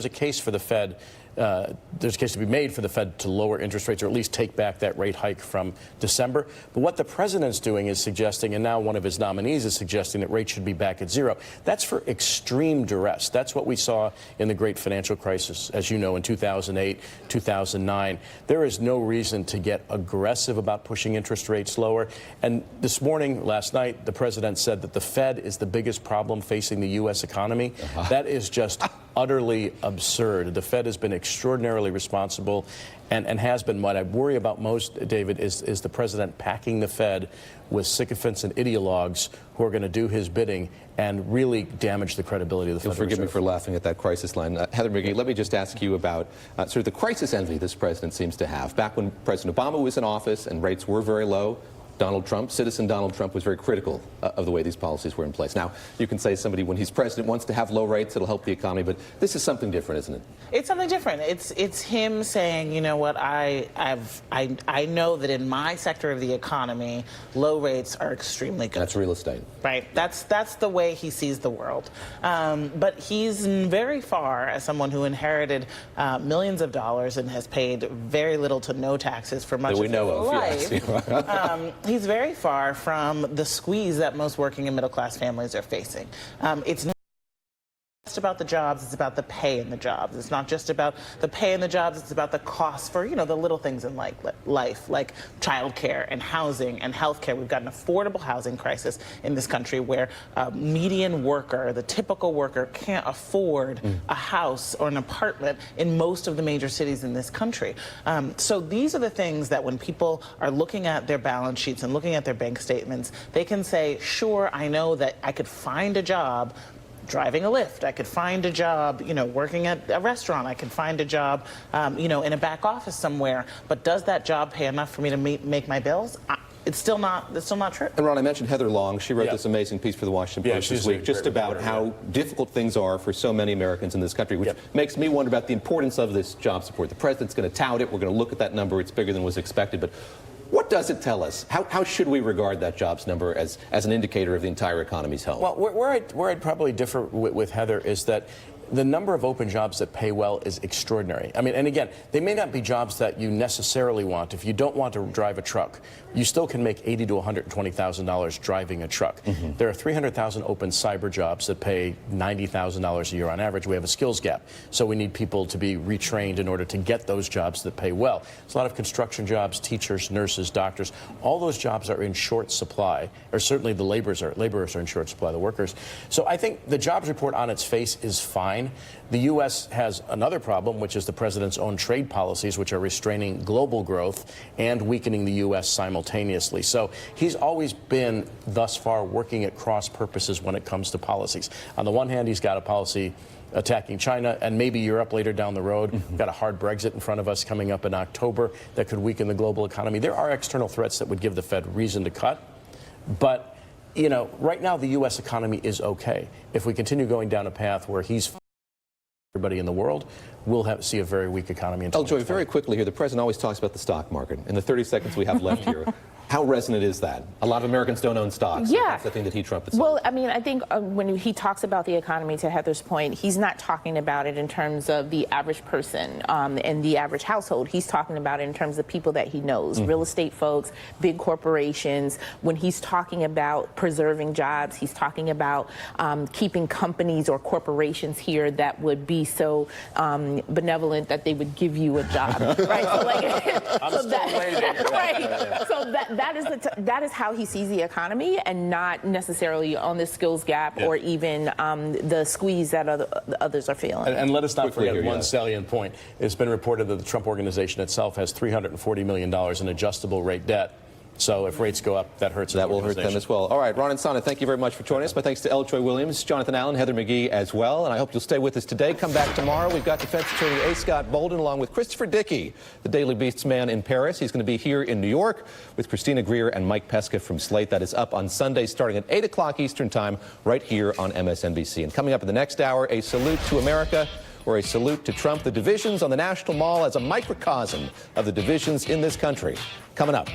There's a case for the Fed. There's a case to be made for the Fed to lower interest rates or at least take back that rate hike from December. But what the president's doing is suggesting, and now one of his nominees is suggesting, that rates should be back at zero. That's for extreme duress. That's what we saw in the great financial crisis, as you know, in 2008, 2009. There is no reason to get aggressive about pushing interest rates lower. And this morning, last night, the president said that the Fed is the biggest problem facing the U.S. economy. That is just utterly absurd. The Fed has been extraordinarily responsible and has been. What I worry about most, David, is the president packing the Fed with sycophants and ideologues who are going to do his bidding and really damage the credibility of the Federal Reserve. You'll forgive me for laughing at that crisis line. Heather McGhee, let me just ask you about sort of the crisis envy this president seems to have. Back when President Obama was in office and rates were very low, citizen Donald Trump was very critical of the way these policies were in place. Now, you can say somebody, when he's president, wants to have low rates, it'll help the economy, but this is something different, isn't it? It's something different. It's him saying, you know what, I know that in my sector of the economy, low rates are extremely good. That's real estate. Right. That's the way he sees the world. But he's very far, as someone who inherited millions of dollars and has paid very little to no taxes for much of his life. Yes. He's very far from the squeeze that most working and middle-class families are facing. It's not just about the jobs, it's about the pay in the jobs. It's not just about the pay in the jobs, it's about the cost for, the little things in life, like childcare and housing and healthcare. We've got an affordable housing crisis in this country where a median worker, the typical worker, can't afford a house or an apartment in most of the major cities in this country. So these are the things that when people are looking at their balance sheets and looking at their bank statements, they can say, sure, I know that I could find a job driving a Lyft. I could find a job, working at a restaurant. I could find a job, in a back office somewhere. But does that job pay enough for me to make my bills? It's still not true. And Ron, I mentioned Heather Long. She wrote this amazing piece for the Washington Post this week just about how difficult things are for so many Americans in this country, which makes me wonder about the importance of this job support. The president's going to tout it. We're going to look at that number. It's bigger than was expected. But what does it tell us? How should we regard that jobs number as an indicator of the entire economy's health? Well, where I'd probably differ with Heather is that the number of open jobs that pay well is extraordinary. I mean, and again, they may not be jobs that you necessarily want. If you don't want to drive a truck, you still can make $80,000 to $120,000 driving a truck. There are 300,000 open cyber jobs that pay $90,000 a year on average. We have a skills gap, so we need people to be retrained in order to get those jobs that pay well. There's a lot of construction jobs, teachers, nurses, doctors. All those jobs are in short supply, or certainly the laborers are in short supply, the workers. So I think the jobs report on its face is fine. The U.S. has another problem, which is the president's own trade policies, which are restraining global growth and weakening the U.S. simultaneously. So he's always been, thus far, working at cross purposes when it comes to policies. On the one hand, he's got a policy attacking China and maybe Europe later down the road. We've got a hard Brexit in front of us coming up in October that could weaken the global economy. There are external threats that would give the Fed reason to cut. But, right now the U.S. economy is okay. If we continue going down a path where he's everybody in the world, we'll see a very weak economy in 2020. Joy, very quickly here, the president always talks about the stock market. In the 30 seconds we have left here, how resonant is that? A lot of Americans don't own stocks. Yeah. That's the thing that he trumpets. Well, I mean, I think when he talks about the economy, to Heather's point, he's not talking about it in terms of the average person and the average household. He's talking about it in terms of people that he knows, real estate folks, big corporations. When he's talking about preserving jobs, he's talking about keeping companies or corporations here that would be so benevolent that they would give you a job, right? So, that is how he sees the economy, and not necessarily on the skills gap or even the squeeze that others are feeling. And let us not forget one salient point. It's been reported that the Trump Organization itself has $340 million in adjustable rate debt. So if rates go up, that hurts. That will hurt them as well. All right, Ron and Sana, thank you very much for joining us. My thanks to Joy Williams, Jonathan Allen, Heather McGhee as well. And I hope you'll stay with us today. Come back tomorrow. We've got Defense Attorney A. Scott Bolden along with Christopher Dickey, the Daily Beast's man in Paris. He's going to be here in New York with Christina Greer and Mike Pesca from Slate. That is up on Sunday starting at 8 o'clock Eastern Time right here on MSNBC. And coming up in the next hour, a salute to America, or a salute to Trump. The divisions on the National Mall as a microcosm of the divisions in this country. Coming up.